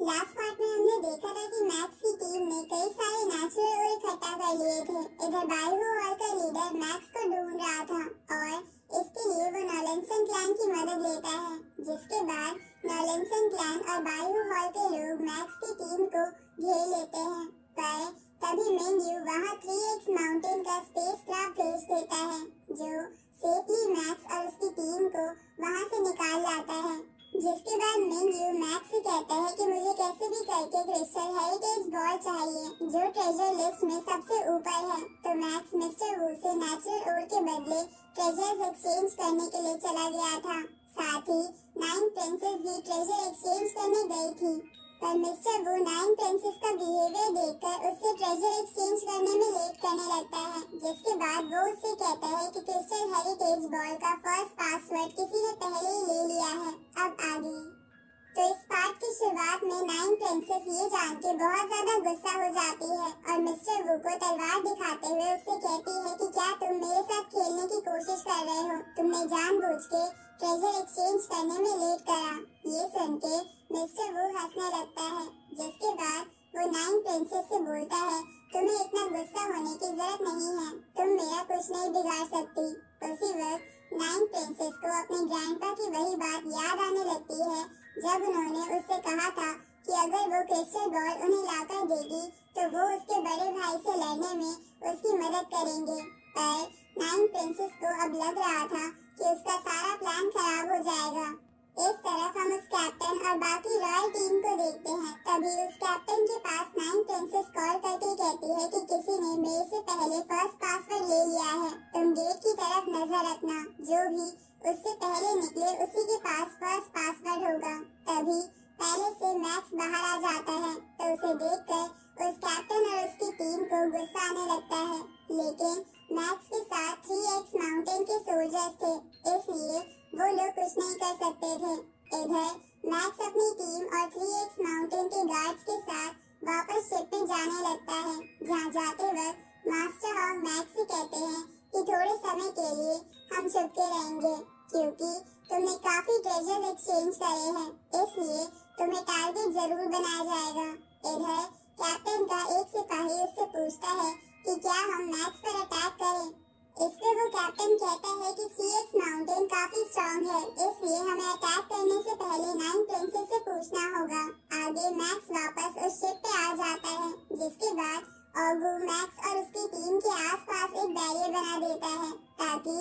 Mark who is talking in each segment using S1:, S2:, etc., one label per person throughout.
S1: Last part में हमने देखा था कि मैक्स की टीम ने कई सारे नेचुरल ओर इकट्ठा कर लिए थे। इधर बायो हॉल का लीडर मैक्स को ढूंढ रहा था और इसके लिए वो नॉलेंसन क्लैन की मदद लेता है, जिसके बाद नॉलेंसन क्लैन और बायो हॉल के लोग मैक्स की टीम को घेर लेते हैं। पर तभी मिंग यू वहाँ 3x माउंटेन का स्पेसक्राफ्ट भेज देता है, जो सेफली मैक्स और उसकी टीम को वहाँ से निकाल लाता है। जिसके बाद मिंग यू मैक्स से कहता है कि मुझे कैसे भी करके क्रिस्टल हेरिटेज बॉल चाहिए, जो ट्रेजर लिस्ट में सबसे ऊपर है। तो मैक्स मिस्टर वू से नेचुरल ओर के बदले ट्रेजर्स एक्सचेंज करने के लिए चला गया था। साथ ही 9 प्रिंसेस भी ट्रेजर एक्सचेंज करने गई थी, पर मिस्टर वू 9 प्रिंसेस का बिहेवियर देखकर उससे ट्रेजर एक्सचेंज करने में लेट करने लगता है। जिसके बाद वो उससे कहता है कि क्रिस्टल हेरिटेज बॉल का फर्स्ट पासवर्ड किसी ने पहले ही ले लिया है। अब आगे तो इस पार्ट की शुरुआत में 9 प्रिंसेस ये जान के बहुत ज्यादा गुस्सा हो जाती है और मिस्टर वू को तलवार दिखाते हुए उससे कहती है कि क्या तुम मेरे साथ खेलने की कोशिश कर रहे हो? तुमने जानबूझ के ट्रेजर एक्सचेंज करने में लेट करा। ये सुन के मिस्टर वू हंसने लगता है, जिसके बाद वो 9 प्रिंसेस से बोलता है, तुम्हें इतना गुस्सा होने की जरूरत नहीं है, तुम मेरा कुछ नहीं बिगाड़ सकती। उसी वक्त 9 प्रिंसेस को अपने ग्रैंडपा की वही बात याद आने लगती है, जब उन्होंने उससे कहा था कि अगर वो क्रिस्टल बॉल उन्हें लाकर देगी तो वो उसके बड़े भाई से लड़ने में उसकी मदद करेंगे। पर 9 प्रिंसेस को अब लग रहा था कि उसका सारा प्लान खराब हो जाएगा। इस तरफ हम उस कैप्टन और बाकी रॉयल टीम को देखते हैं। तभी उस कैप्टन के पास 9 प्रिंसेस कॉल करके कहती है कि किसी ने मेरे से पहले फर्स्ट पासवर्ड ले लिया है, तुम गेट की तरफ नजर रखना, जो भी उससे पहले निकले उसी के पास फर्स्ट पासवर्ड होगा। तभी पहले से मैक्स बाहर आ जाता है, तो उसे देखकर उस कैप्टन और उसकी टीम को गुस्सा आने लगता है, लेकिन मैक्स के साथ 3x माउंटेन के सोल्जर्स थे, इसलिए वो लोग कुछ नहीं कर सकते थे। इधर मैक्स अपनी टीम और 3x माउंटेन के गार्ड्स के साथ वापस शिप में जाने लगता है, जहाँ जाते वक्त मास्टर हॉग मैक्स से कहते हैं कि थोड़े समय के लिए हम छुपके रहेंगे, क्योंकि तुमने काफी ट्रेजर एक्सचेंज करे हैं, इसलिए तुम्हें टारगेट जरूर बनाया जाएगा। इधर कैप्टन का एक सिपाही उससे पूछता है कि क्या हम मैक्स पर अटैक करें। इस पे वो कैप्टन कहता है कि 3x माउंटेन काफी स्ट्रॉन्ग है, इसलिए हमें अटैक करने से पहले 9 प्रिंसेस से पूछना होगा। आगे मैक्स वापस उस शिप पे आ जाता है, जिसके बाद ऑगू मैक्स और उसकी टीम के आसपास एक बैरियर बना देता है, ताकि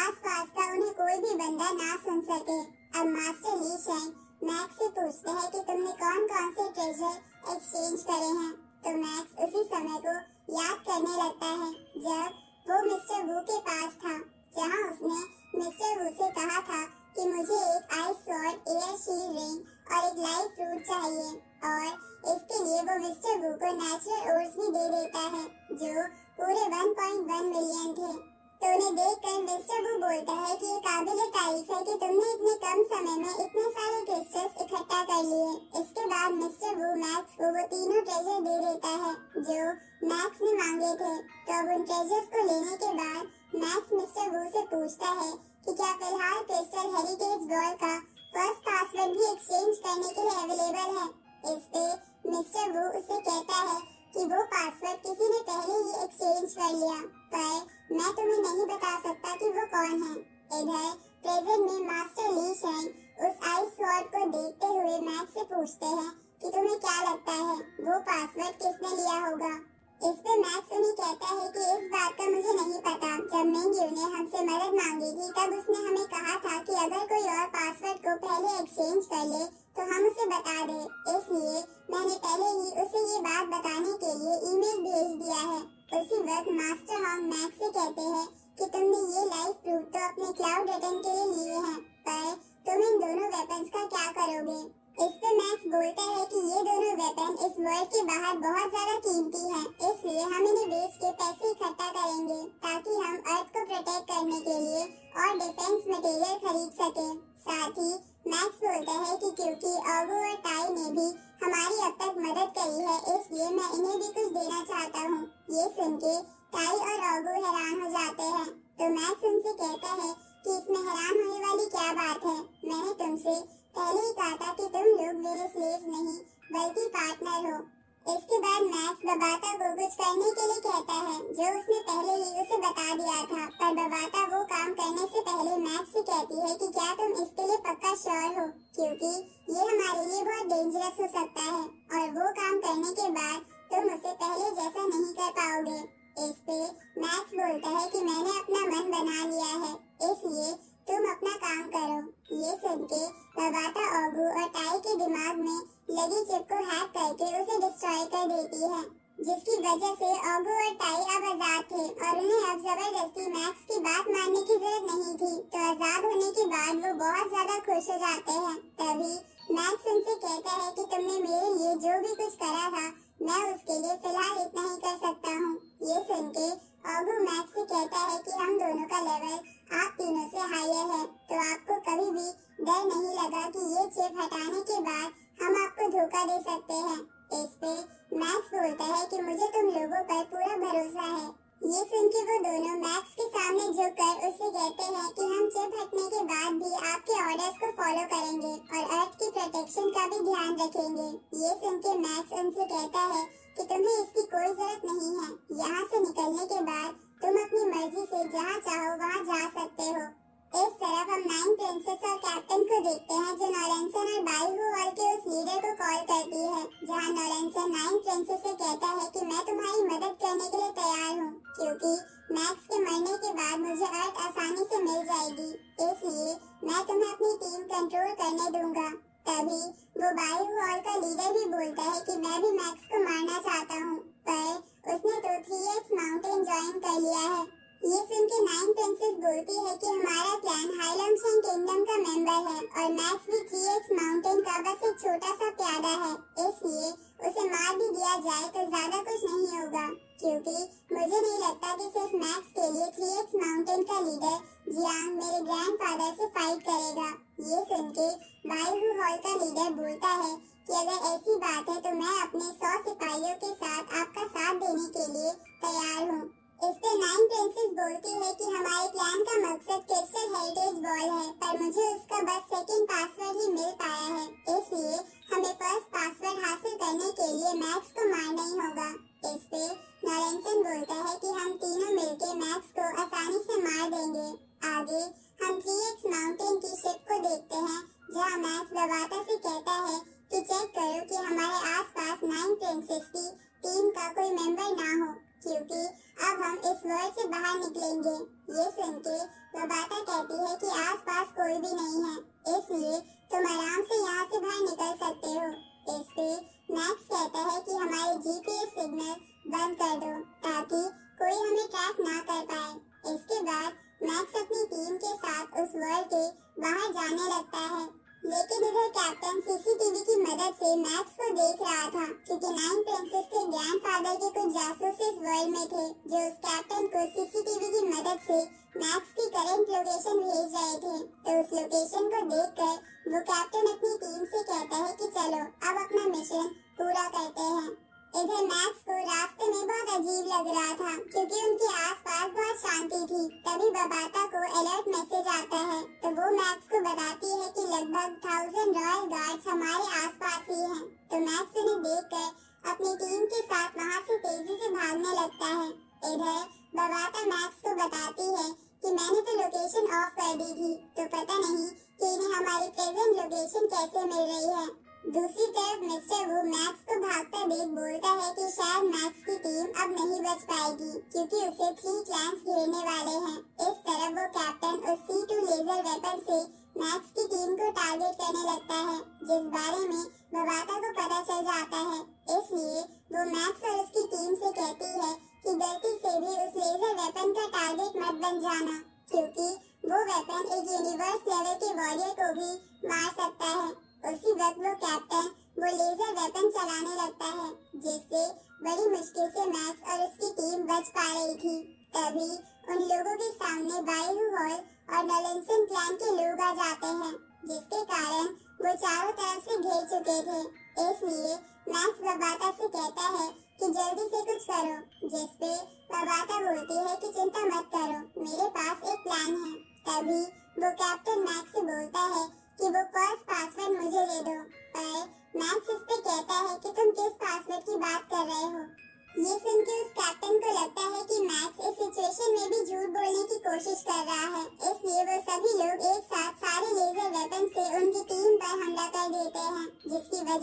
S1: आसपास का उन्हें कोई भी बंदा ना सुन सके। अब मास्टर ली शेंग मैक्स से पूछते हैं कि तुमने कौन कौन से ट्रेजर एक्सचेंज करे हैं। तो मैक्स उसी समय को याद करने लगता है जब वो मिस्टर वू के पास था, जहाँ उसने मिस्टर वू से कहा था कि मुझे एक ice sword, air shield ring और एक लाइफ फ्रूट चाहिए, और इसके लिए वो मिस्टर वू को नेचुरल ओर्स भी दे देता है, जो पूरे 1.1 मिलियन थे। तो उन्हें देखकर मिस्टर वू बोलता है कि ये काबिले तारीफ है कि तुमने इतने कम समय में इतने सारे क्रिस्टल्स इकट्ठा कर लिए। इसके बाद मिस्टर वू मैक्स को वो तीनों ट्रेजर दे देता है जो मैक्स ने मांगे थे। तो अब उन ट्रेजर्स को लेने के बाद मैक्स मिस्टर वू से पूछता है कि क्या फिलहाल क्रिस्टल हेरिटेज बॉल का फर्स्ट पासवर्ड भी एक्सचेंज करने के लिए अवेलेबल है। इस पे मिस्टर वू उसे कहता है कि वो पासवर्ड किसी ने पहले ही एक्सचेंज कर लिया, पर मैं तुम्हें नहीं बता सकता कि वो कौन है। इधर प्रेजेंट में मास्टर ली शेंग उस आइस स्वॉर्ड को देखते हुए मैक्स से पूछते हैं कि तुम्हें क्या लगता है वो पासवर्ड किसने लिया होगा। इस पे मैक्स उन्हें कहता है कि इस बात का मुझे नहीं पता, जब मिंग यू ने हमसे मदद मांगी थी तब उसने हमें कहा था कि अगर कोई और पासवर्ड को पहले एक्सचेंज कर ले तो हम उसे बता दे, इसलिए मैंने पहले ही उसे ये बात बताने के लिए ईमेल भेज दिया है। उसी वक्त मास्टर हॉग मैक्स से कहते हैं कि तुमने ये लाइफ फ्रूट तो अपने क्लाउड रिटर्न के लिए लिए हैं, पर तुम इन दोनों वेपन्स का क्या करोगे। इस पे मैक्स बोलता है कि ये दोनों वेपन इस वर्ल्ड के बाहर बहुत ज्यादा कीमती हैं, इसलिए हम इन्हें बेच के पैसे इकट्ठा करेंगे ताकि हम अर्थ को प्रोटेक्ट करने के लिए और डिफेंस मटेरियल खरीद सके। साथ ही मैक्स बोलता है कि क्योंकि ऑगू और टाई ने भी हमारी अब तक मदद करी है, इसलिए मैं इन्हें भी कुछ देना चाहता हूँ। ये सुन के टाई और ऑगू हैरान हो जाते हैं, तो मैक्स उनसे कहता है कि इसमें हैरान होने वाली क्या बात है। मैंने तुमसे पहले ही कहा था कि तुम लोग मेरे स्लेव्स नहीं बल्कि पार्टनर हो। इसके बाद मैक्स बबाता को कुछ करने के लिए कहता है जो उसने पहले ही उसे बता दिया था, पर बबाता वो काम करने से पहले मैक्स से कहती है कि क्या तुम इसके लिए पक्का श्योर हो, क्योंकि ये हमारे लिए बहुत डेंजरस हो सकता है और वो काम करने के बाद तुम उसे पहले जैसा नहीं कर पाओगे। इस पे मैक्स बोलता है कि मैंने अपना मन बना लिया है, इसलिए तुम अपना काम करो। ये सुन के बबाता ऑगू और टाई के दिमाग में लगी चिप को हैक करके उसे डिस्ट्रॉय कर देती है, जिसकी वजह से ऑगू और टाई अब आजाद थे और उन्हें अब जबरदस्ती मैक्स की बात मानने की जरूरत नहीं थी। तो आजाद होने के बाद वो बहुत ज्यादा खुश हो जाते हैं। तभी मैक्स उनसे कहता है कि तुमने मेरे लिए जो भी कुछ करा था, मैं उसके लिए फिलहाल इतना ही कर सकता हूँ। ये सुन के ऑगू मैक्स से कहता है कि हम दोनों का लेवल आप तीनों से हायर है, तो आपको कभी भी डर नहीं लगा कि ये चिप हटाने के बाद हम आपको धोखा दे सकते हैं। इस पे मैक्स बोलता है कि मुझे तुम लोगों पर पूरा भरोसा है। ये सुन के वो दोनों मैक्स के सामने झुककर उससे कहते हैं कि हम चिप हटने के बाद भी आपके ऑर्डर्स को फॉलो करेंगे और अर्थ की प्रोटेक्शन का भी ध्यान रखेंगे। ये सुन के मैक्स उनसे कहता है कि तुम्हें इसकी कोई जरूरत नहीं है। यहाँ से निकलने के बाद तुम अपनी मर्जी से जहाँ चाहो वहाँ जा सकते हो। इस तरफ हम नाइन प्रिंसेस और कैप्टन को देखते हैं जो नॉरेंसन और बाइहू हॉल के उस लीडर को कॉल करती है, जहाँ नॉरेंसन नाइन प्रिंसेस से कहता है कि मैं तुम्हारी मदद करने के लिए तैयार हूँ, क्योंकि मैक्स के मरने के बाद मुझे अर्थ आसानी से मिल जाएगी, इसलिए मैं तुम्हें अपनी टीम कंट्रोल करने दूंगा। तभी वो बाइहू हॉल का लीडर भी बोलता है कि मैं भी मैक्स को मारना चाहता हूँ, पर उसने तो 3x माउंटेन ज्वाइन कर लिया है। ये सुन के नाइन प्रिंसेस बोलती है कि हमारा क्लैन हाइलमशन किंगडम का मेंबर है और मैक्स भी 3x माउंटेन का बस एक छोटा सा प्यादा है, इसलिए उसे मार भी दिया जाए तो ज्यादा कुछ नहीं होगा, क्योंकि मुझे नहीं लगता कि सिर्फ मैक्स के लिए 3x माउंटेन का लीडर जियांग मेरे ग्रैंडफादर से फाइट करेगा। ये सुन के बाइहू हॉल का लीडर बोलता है कि अगर ऐसी बात है तो मैं अपने 100 सिपाहियों के साथ आपका साथ देने के लिए तैयार हूँ। इस पे नाइन प्रिंसेस बोलती है कि हमारे क्लैन का मकसद क्रिस्टल हेरिटेज बॉल है, पर मुझे उसका बस सेकंड पासवर्ड ही मिल पाया है, इसलिए हमें फर्स्ट पासवर्ड हासिल करने के लिए मैक्स को मारना ही होगा। इस पे नॉरेंसन बोलता है कि हम तीनों मिलके मैक्स को आसानी से मार देंगे। आगे हम 3x माउंटेन की शिप को देखते हैं, जहाँ मैक्स बबाता से कहता है कि चेक करो कि हमारे आसपास नाइन प्रिंसेस की टीम का कोई मेंबर ना हो, क्योंकि अब हम इस वर्ल्ड से बाहर निकलेंगे। ये सुन के बबाता कहती है कि आसपास कोई भी नहीं है, इसलिए तुम आराम से यहाँ से बाहर निकल सकते हो। इस पे मैक्स कहता है कि हमारे जीपीएस सिग्नल बंद कर दो ताकि कोई हमें ट्रैक ना कर पाए। इसके बाद मैक्स अपनी टीम के साथ उस वर्ल्ड के बाहर जाने लगता है, लेकिन इधर कैप्टन सीसीटीवी की मदद से मैक्स को देख रहा था, क्योंकि नाइन प्रिंसेस के ग्रैंडफादर के कुछ जासूस इस वर्ल्ड में थे जो उस कैप्टन को सीसीटीवी की मदद से मैक्स की करंट लोकेशन भेज रहे थे। तो उस लोकेशन को देखकर वो कैप्टन अपनी टीम से कहता है कि चलो अब अपना मिशन पूरा करते हैं। इधर मैक्स को रास्ते में बहुत अजीब लग रहा था, क्योंकि उनके आसपास बहुत शांति थी। तभी बबाता को अलर्ट मैसेज आता है, तो वो मैक्स को बताती है कि लगभग 1000 रॉयल गार्ड्स हमारे आसपास ही हैं। तो मैक्स उन्हें देखकर अपनी टीम के साथ वहाँ से तेजी से भागने लगता है। इधर बबाता मैक्स को बताती है कि मैंने तो लोकेशन ऑफ कर दी थी, तो पता नहीं कि इन्हें हमारी प्रेजेंट लोकेशन कैसे मिल रही है। दूसरी तरफ मिस्टर वो मैक्स को भागता देख बोलता है कि शायद मैक्स की टीम अब नहीं बच पाएगी, क्योंकि उसे 3 क्लैंस घेरने वाले हैं। इस तरफ वो कैप्टन उस C2 लेजर वेपन से मैक्स की टीम को टारगेट करने लगता है, जिस बारे में बबाता को पता चल जाता है। इसलिए वो मैक्स और उसकी टीम से कहती है कि गलती से भी उस लेजर वेपन का टारगेट मत बन जाना, क्योंकि वो वेपन एक यूनिवर्स लेवल के वॉरियर को भी मार सकता है। उसी वक्त वो कैप्टन वो लेजर वेपन चलाने लगता है, जिससे बड़ी मुश्किल से मैक्स और उसकी टीम बच पा रही थी। तभी उन लोगों के सामने बाइहू हॉल और नॉलेंसन क्लैन के लोग आ जाते हैं, जिसके कारण वो चारों तरफ से घेर चुके थे। इसलिए मैक्स बबाता से कहता है कि जल्दी से कुछ करो, जिसपे बबाता बोलती है कि चिंता मत करो, मेरे पास एक प्लान है। तभी वो कैप्टन मैक्स से बोलता है कि वो फर्स्ट पासवर्ड मुझे दे दो, पर मैक्स इस पे कहता है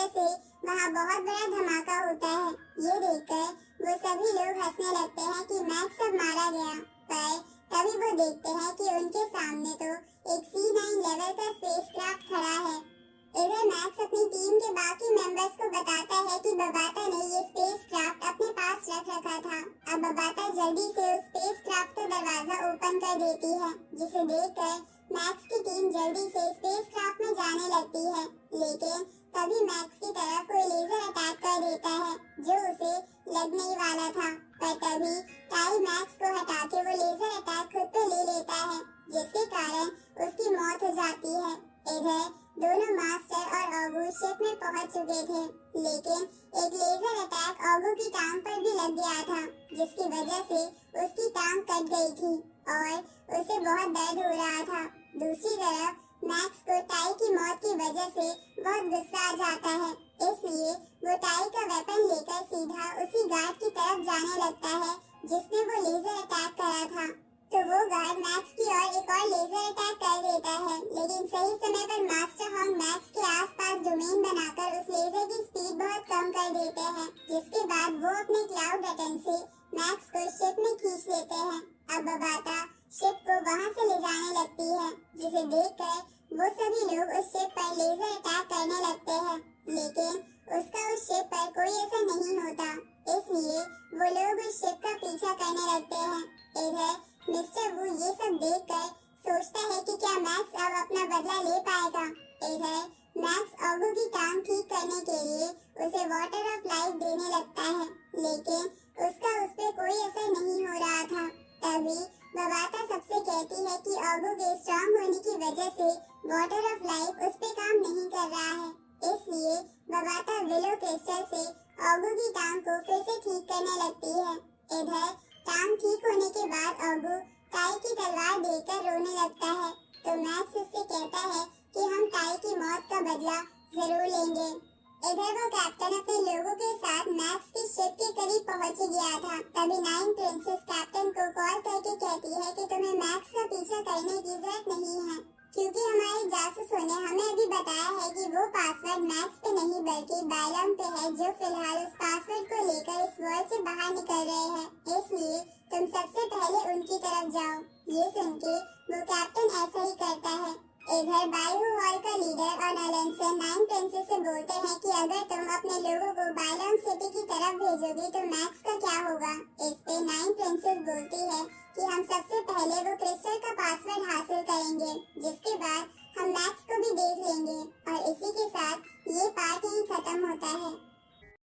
S1: वजह से वहाँ बहुत बड़ा धमाका होता है। ये देखकर वो सभी लोग हंसने लगते हैं कि मैक्स अब मारा गया। पर तभी वो देखते हैं कि उनके सामने तो एक C9 लेवल का स्पेसक्राफ्ट खड़ा है। इधर मैक्स अपनी टीम के बाकी मेंबर्स को बताता है कि बबाता ने ये स्पेसक्राफ्ट अपने पास रख रखा था। अब बबाता जल्दी से उस स्पेसक्राफ्ट का दरवाजा ओपन कर देती है, जिसे देखकर मैक्स की टीम जल्दी से स्पेसक्राफ्ट में जाने लगती है। लेकिन तभी मैक्स की तरफ कोई लेजर अटैक कर देता है जो उसे लगने ही वाला था। पर तभी टाई मैक्स को हटा के वो लेजर अटैक खुद पे ले लेता है, जिसके कारण उसकी मौत हो जाती है। इधर दोनों मास्टर और ऑगू शिप में पहुंच चुके थे, लेकिन एक लेजर अटैक ऑगू की टांग पर भी लग गया था, जिसकी वजह से उसकी टांग कट गई थी और उसे बहुत दर्द हो रहा था। दूसरी तरफ मैक्स को टाई की मौत की वजह से बहुत गुस्सा आ जाता है, इसलिए वो टाई का वेपन लेकर सीधा उसी गार्ड की तरफ जाने लगता है जिसने वो लेजर अटैक करा था। तो वो गार्ड मैक्स की ओर एक और लेजर अटैक कर देता है, लेकिन सही समय पर मास्टर हॉन्ग मैक्स के आसपास डोमेन बनाकर उस लेजर की स्पीड बहुत कम कर देते हैं, जिसके बाद वो अपने क्लाउड बटन से मैक्स को शिप में खींच लेते हैं। अब बबाता शिप को वहाँ से ले जाने लगती है, जिसे देखकर वो सभी लोग उस शिप पर लेजर अटैक करने लगते हैं, लेकिन उसका उस शिप पर कोई असर नहीं होता, इसलिए वो लोग उस शिप का पीछा करने लगते हैं। इधर मिस्टर वू ये सब देखकर सोचता है कि क्या मैक्स अब अपना बदला ले पाएगा। इधर मैक्स ऑगू की टांग ठीक करने के लिए उसे वाटर ऑफ लाइफ देने लगता है, लेकिन उसका उस पे कोई असर नहीं हो रहा था। तभी बबाता सबसे कहती है कि ऑगू के स्ट्रांग होने की वजह से वाटर ऑफ लाइफ उस पे काम नहीं कर रहा है, इसलिए बबाता विलो क्रिस्टल से ऑगू की टांग को फिर से ठीक करने लगती है। इधर टांग ठीक होने के बाद ऑगू टाई की तलवार देकर रोने लगता है, तो मैक्स उससे कहता है कि हम टाई की मौत का बदला जरूर लेंगे। इधर वो कैप्टन अपने लोगों के साथ मैक्स की शिप के करीब पहुंच गया था। तभी 9 प्रिंसेस कैप्टन को कॉल करके कहती है कि तुम्हें मैक्स का पीछा करने की जरूरत नहीं है, क्योंकि हमारे जासूसों ने हमें अभी बताया है कि वो पासवर्ड मैक्स पे नहीं बल्कि बायलम पे है, जो फिलहाल उस पासवर्ड को लेकर इस वर्ल्ड से बाहर निकल रहे हैं, इसलिए तुम सबसे पहले उनकी तरफ जाओ। ये सुन के वो कैप्टन ऐसा ही करता है। इधर बायू हॉल का लीडर और एलेंसन 9 प्रिंसेस से बोलते हैं कि अगर तुम अपने लोगों को बायलम सिटी की तरफ भेजोगे तो मैक्स का क्या होगा। इस पे 9 प्रिंसेस बोलती है कि हम सबसे पहले वो क्रिस्टल का पासवर्ड हासिल करेंगे, जिसके बाद